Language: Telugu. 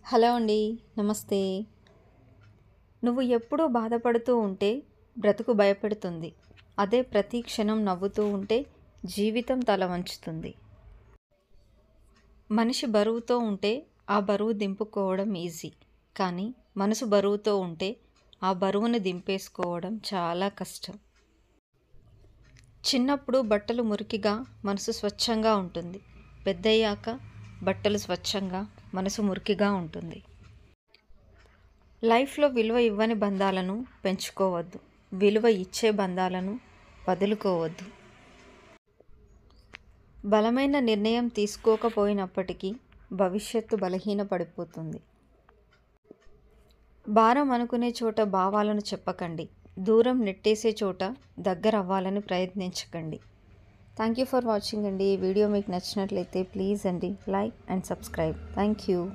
హలో అండి. నమస్తే. నువ్వు ఎప్పుడూ బాధపడుతూ ఉంటే బ్రతుకు భయపెడుతుంది. అదే ప్రతి క్షణం నవ్వుతూ ఉంటే జీవితం తల వంచుతుంది. మనిషి బరువుతో ఉంటే ఆ బరువు దింపుకోవడం ఈజీ. కానీ మనసు బరువుతో ఉంటే ఆ బరువును దింపేసుకోవడం చాలా కష్టం. చిన్నప్పుడు బట్టలు మురికిగా మనసు స్వచ్ఛంగా ఉంటుంది. పెద్దయ్యాక బట్టలు స్వచ్ఛంగా మనసు మురికిగా ఉంటుంది. లైఫ్లో విలువ ఇవ్వని బంధాలను పెంచుకోవద్దు. విలువ ఇచ్చే బంధాలను వదులుకోవద్దు. బలమైన నిర్ణయం తీసుకోకపోయినప్పటికీ భవిష్యత్తు బలహీనపడిపోతుంది. భారం అనుకునే చోట భావాలను చెప్పకండి. దూరం నెట్టేసే చోట దగ్గర అవ్వాలని ప్రయత్నించకండి. థ్యాంక్ యూ ఫర్ వాచింగ్ అండి. ఈ వీడియో మీకు నచ్చినట్లయితే ప్లీజ్ అండి like and subscribe. Thank you.